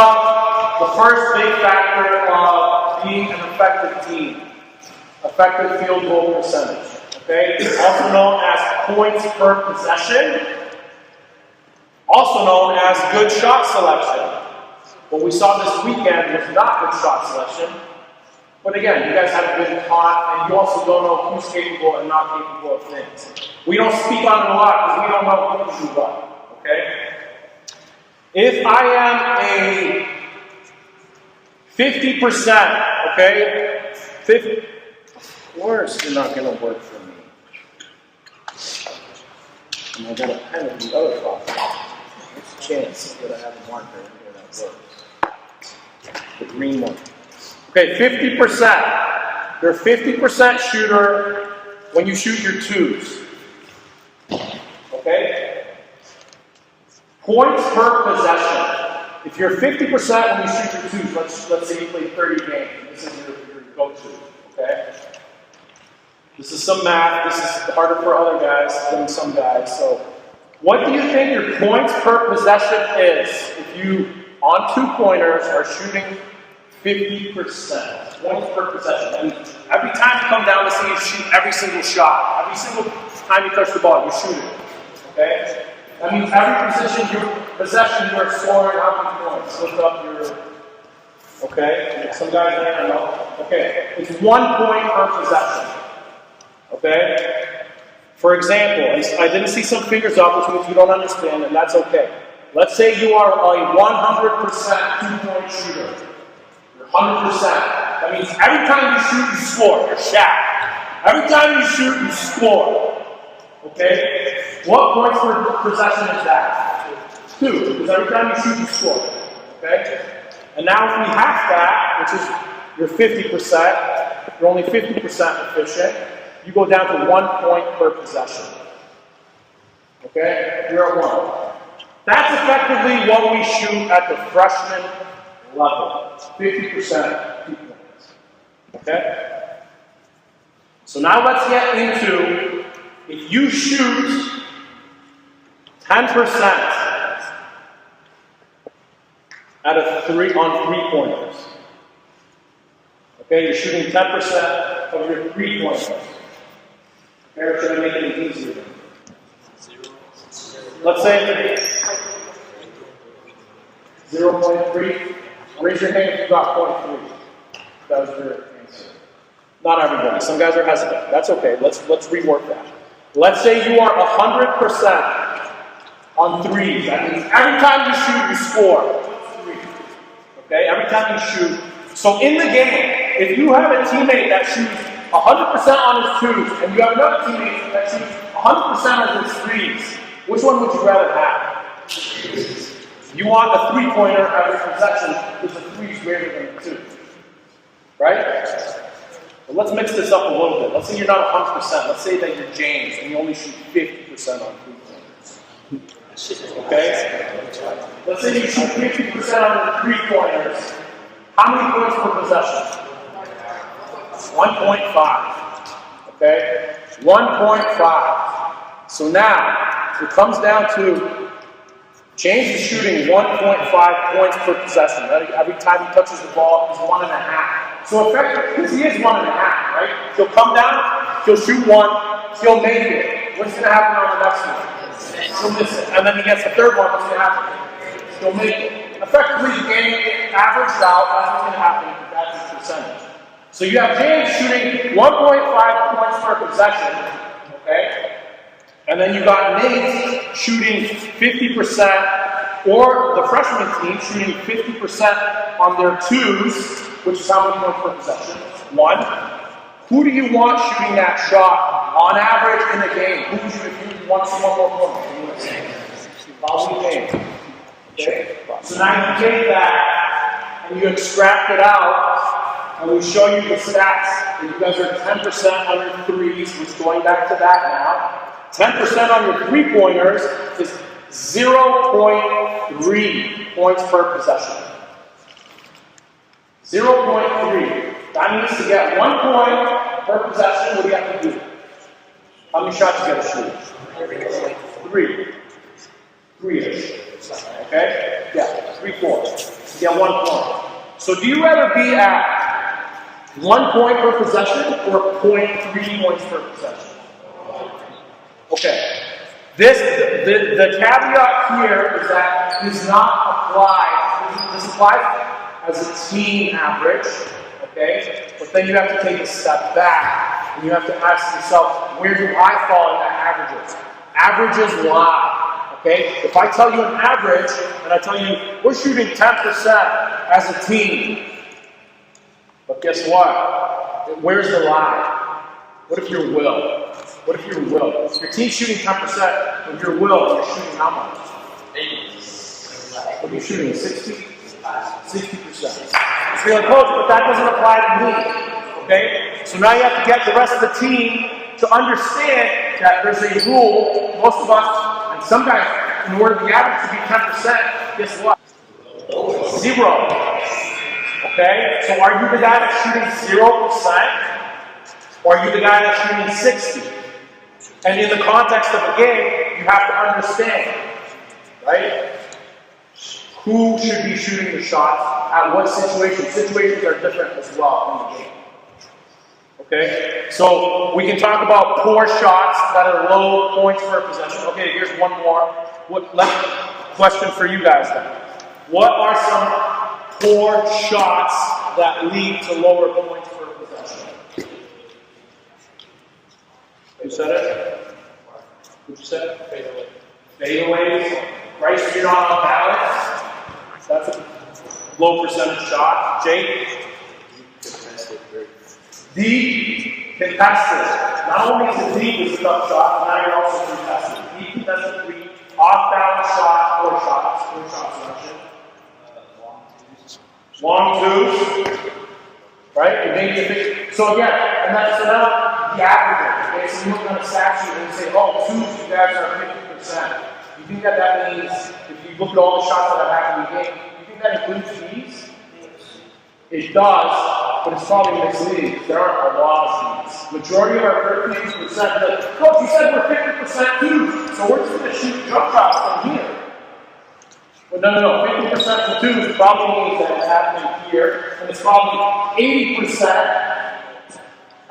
The first big factor of being an effective team, effective field goal percentage. Okay, also known as points per possession, also known as good shot selection. What we saw this weekend was not good shot selection, but again, you guys haven't been taught, and you also don't know who's capable and not capable of things. We don't speak on it a lot because we don't know who can do what. Okay. If I am a 50%, okay, 50, words are not going to work for me. And I got a pen with the other problem. There's a chance that I have a marker in here that works. The green one. Okay, 50%. You're a 50% shooter when you shoot your twos. Okay? Points per possession. If you're 50% when you shoot your twos, let's say you play 30 games. This is your go-to. Okay? This is some math. This is harder for other guys than some guys. So, what do you think your points per possession is if you, on 2-pointers, are shooting 50%? Points per possession. And every time you come down, let's say you shoot every single shot. Every single time you touch the ball, you shoot it. Okay? That means every possession you are scoring how many points. Look up your. Okay? Some guys there know. Okay. It's 1 point per possession. Okay? For example, I didn't see some fingers up, which means you don't understand, and that's okay. Let's say you are a 100% 2-point shooter. You're 100%. That means every time you shoot, you score. You're Shaq. Every time you shoot, you score. Okay? What points per possession is that? 2, because every time you shoot, you score. Okay? And now if we half that, which is you're 50%, you're only 50% efficient, you go down to 1 point per possession. Okay? You're at 1. That's effectively what we shoot at the freshman level. 50% 2 points. Okay? So now let's get into, if you shoot 10% out of 3-pointers. Okay, you're shooting 10% of your 3-pointers. Eric, should I make it easier? Let's say 0.3. Raise your hand if you got 0.3. That was your answer. Not everybody. Some guys are hesitant. That's okay. Let's rework that. Let's say you are 100% on 3s. That means every time you shoot, you score. Okay? Every time you shoot. So in the game, if you have a teammate that shoots 100% on his 2s, and you have another teammate that shoots 100% on his 3s, which one would you rather have? You want a 3-pointer every possession because the 3 is greater than the 2. Right? But let's mix this up a little bit. Let's say you're not 100%. Let's say that you're James and you only shoot 50% on 3-pointers. Okay? Let's say you shoot 50% on the 3-pointers. How many points per possession? 1.5. Okay? 1.5. So now, it comes down to James is shooting 1.5 points per possession. Every time he touches the ball, he's 1.5. So effectively, because he is 1.5, right? He'll come down, he'll shoot 1, he'll make it. What's going to happen on the next one? He'll miss it. And then he gets the third one, what's going to happen? He'll make it. Effectively, the game averaged out, that's what's going to happen, that's his percentage. So you have James shooting 1.5 points per possession, okay? And then you got Nate shooting 50%, or the freshman team shooting 50% on their 2s, which is how many points per possession? 1. Who do you want shooting that shot on average in the game? Who would you, if you want to see one more point? Follow the game. Okay? So now you take that and you extract it out, and we show you the stats that you guys are 10% on your 3s, which going back to that now. 10% on your 3-pointers is 0.3 points per possession. 0.3. That means to get 1 point per possession, what do you have to do? How many shots you got to shoot? 3. 3-ish. Okay? Yeah, 3-4. Yeah, 1 point. So do you rather be at 1 point per possession or 0.3 points per possession? Okay. The caveat here is that it is not applied. This applies as a team average, okay? But then you have to take a step back and you have to ask yourself, where do I fall in that averages? Averages lie, okay? If I tell you an average and I tell you we're shooting 10% as a team, but guess what? Where's the lie? What if your will? What if your will? If your team's shooting 10%, with your will, you're shooting how much? 80. What are you shooting? 60? 60%. So you're like, coach, but that doesn't apply to me. Okay? So now you have to get the rest of the team to understand that there's a rule. Most of us, and sometimes, in order for the average to be 10%, guess what? 0. Okay? So are you the guy that's shooting 0%? Or are you the guy that's shooting 60? And in the context of a game, you have to understand, right? Who should be shooting the shots at what situation? Situations are different as well in the game. Okay? So we can talk about poor shots that are low points per possession. Okay, here's one more. Question for you guys then. What are some poor shots that lead to lower points per possession? You said it? What'd you say? Fadeaway. Fadeaways. Right, so you're not on balance. That's a low percentage shot. Jake? Deep contested. Not only is it deep is a tough shot, now you're also contested. Deep contested 3, off balance shot, 4 shots. 4 shots selection. Long twos. Right? So again, and that's enough. The average. Okay, so you look on a stat sheet and you say, oh, twos, you guys are 50%. You think that means, if you look at all the shots that I've had in the game, you think that includes these? It does, but it's probably misleading because there aren't a lot of these. Majority of our 13%, coach, you said we're 50% twos, so we're just going to shoot jump shots from here. Well, no, 50% to twos probably means that it's happening here, and it's probably 80%.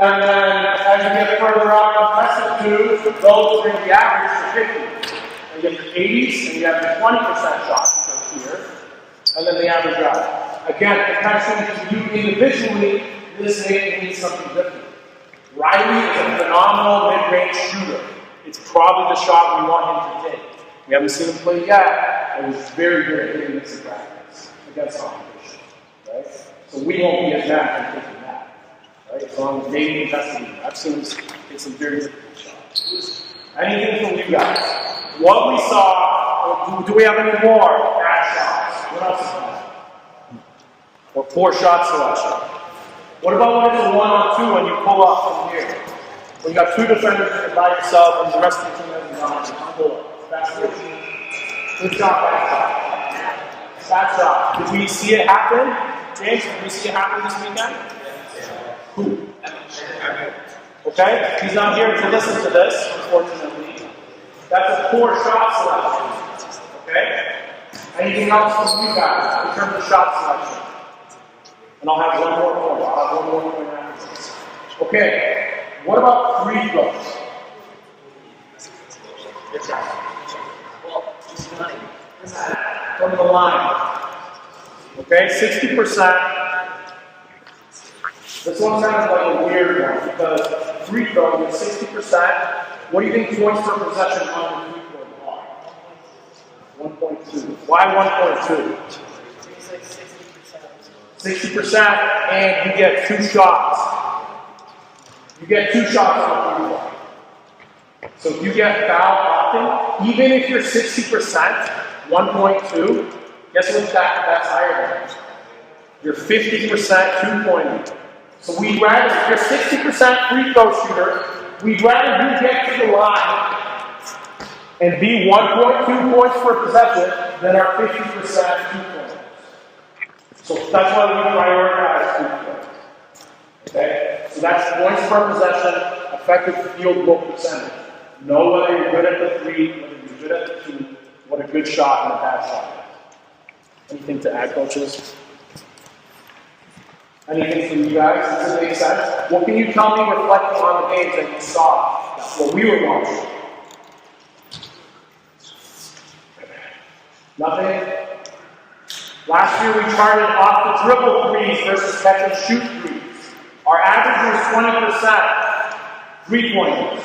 And then as you get further up, less than twos, those bring the average to 50. And you get your 80s, and you have your 20% shots that come here, and then the average out. Again, attention to you individually, this means something different. Riley is a phenomenal mid-range shooter. It's probably the shot we want him to take. We haven't seen him play yet, and he's very good at hitting this in practice against competition. Right? So we won't be as mad at taking that. Right? As long as maybe investing in that. I've seen him hit some very difficult shots. Anything from you guys? What we saw, do we have any more bad shots? What else is that? Or poor shot selection. What about when it's a 1-on-2 when you pull up from here? When you got 2 defenders by yourself and the rest of the team is on board. That's good. Good job, bad shot. Bad shot. Did we see it happen? James, did we see it happen this weekend? Who? Okay? He's not here to listen to this, unfortunately. That's a poor shot selection. Okay? Anything else from you guys in terms of shot selection? And I'll have one more point. I'll have one more point after this. Okay. What about free throws? From the line. Okay, 60%. This one sounds like a weird one because free throw is 60%. What do you think points per possession on the free throw are? 1.2. Why 1.2? 60%, and you get 2 shots. You get 2 shots on the free throw. So if you get fouled often, even if you're 60%, 1.2, guess what that's higher than? You're 50% 2-pointing. So we'd rather, if you're 60% free throw shooter, we'd rather you get to the line and be 1.2 points per possession than our 50% 2-pointers. So that's why we prioritize free throws. Okay? So that's points per possession, effective field goal percentage. Know whether you're good at the 3, whether you're good at the 2, what a good shot and a bad shot is. Anything to add, coaches? Anything from you guys? Does it make sense? What can you tell me reflecting on the games that you saw, what we were watching? Nothing? Last year we charted off the dribble threes versus catch and shoot threes. Our average was 20% three-pointers.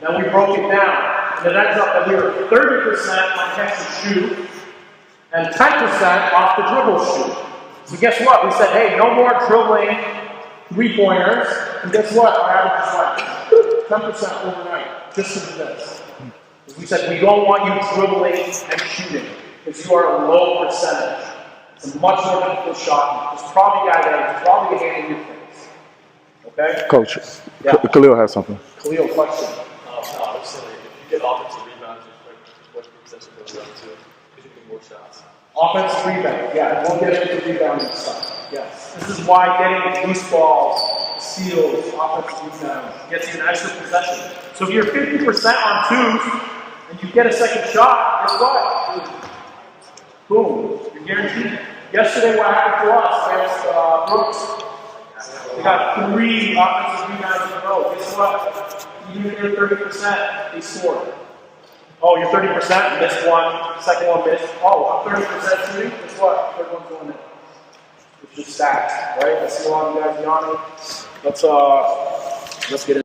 Then we broke it down. And it ends up that we were 30% on catch and shoot and 10% off the dribble shoot. So guess what? We said, hey, no more dribbling three-pointers. And guess what? Our average is like 10% overnight, just to this. We said, we don't want you dribbling and shooting because you are a low percentage. It's a much more difficult shot. There's probably a guy that probably a hand in your face. Okay? Coach, yeah. Khalil has something. Khalil, question. No, I was saying, if you get offensive rebounds, what possession goes up to? Because you get more shots. Offense rebound, yeah, we'll get into rebounding stuff. Yes. This is why getting loose balls, steals, offensive rebounds gets you an extra possession. So if you're 50% on twos and you get a second shot, guess what? Boom. You're guaranteed. Yesterday, what happened to us against Brooks? They got 3 offensive rebounds in a row. Guess what? Even if you're 30%, they scored. Oh, you're 30%, missed one, second one missed. Oh, I'm 30% shooting. Guess what? Third one's going in. It's just stats, right? I see a lot of you guys yawning. Let's get into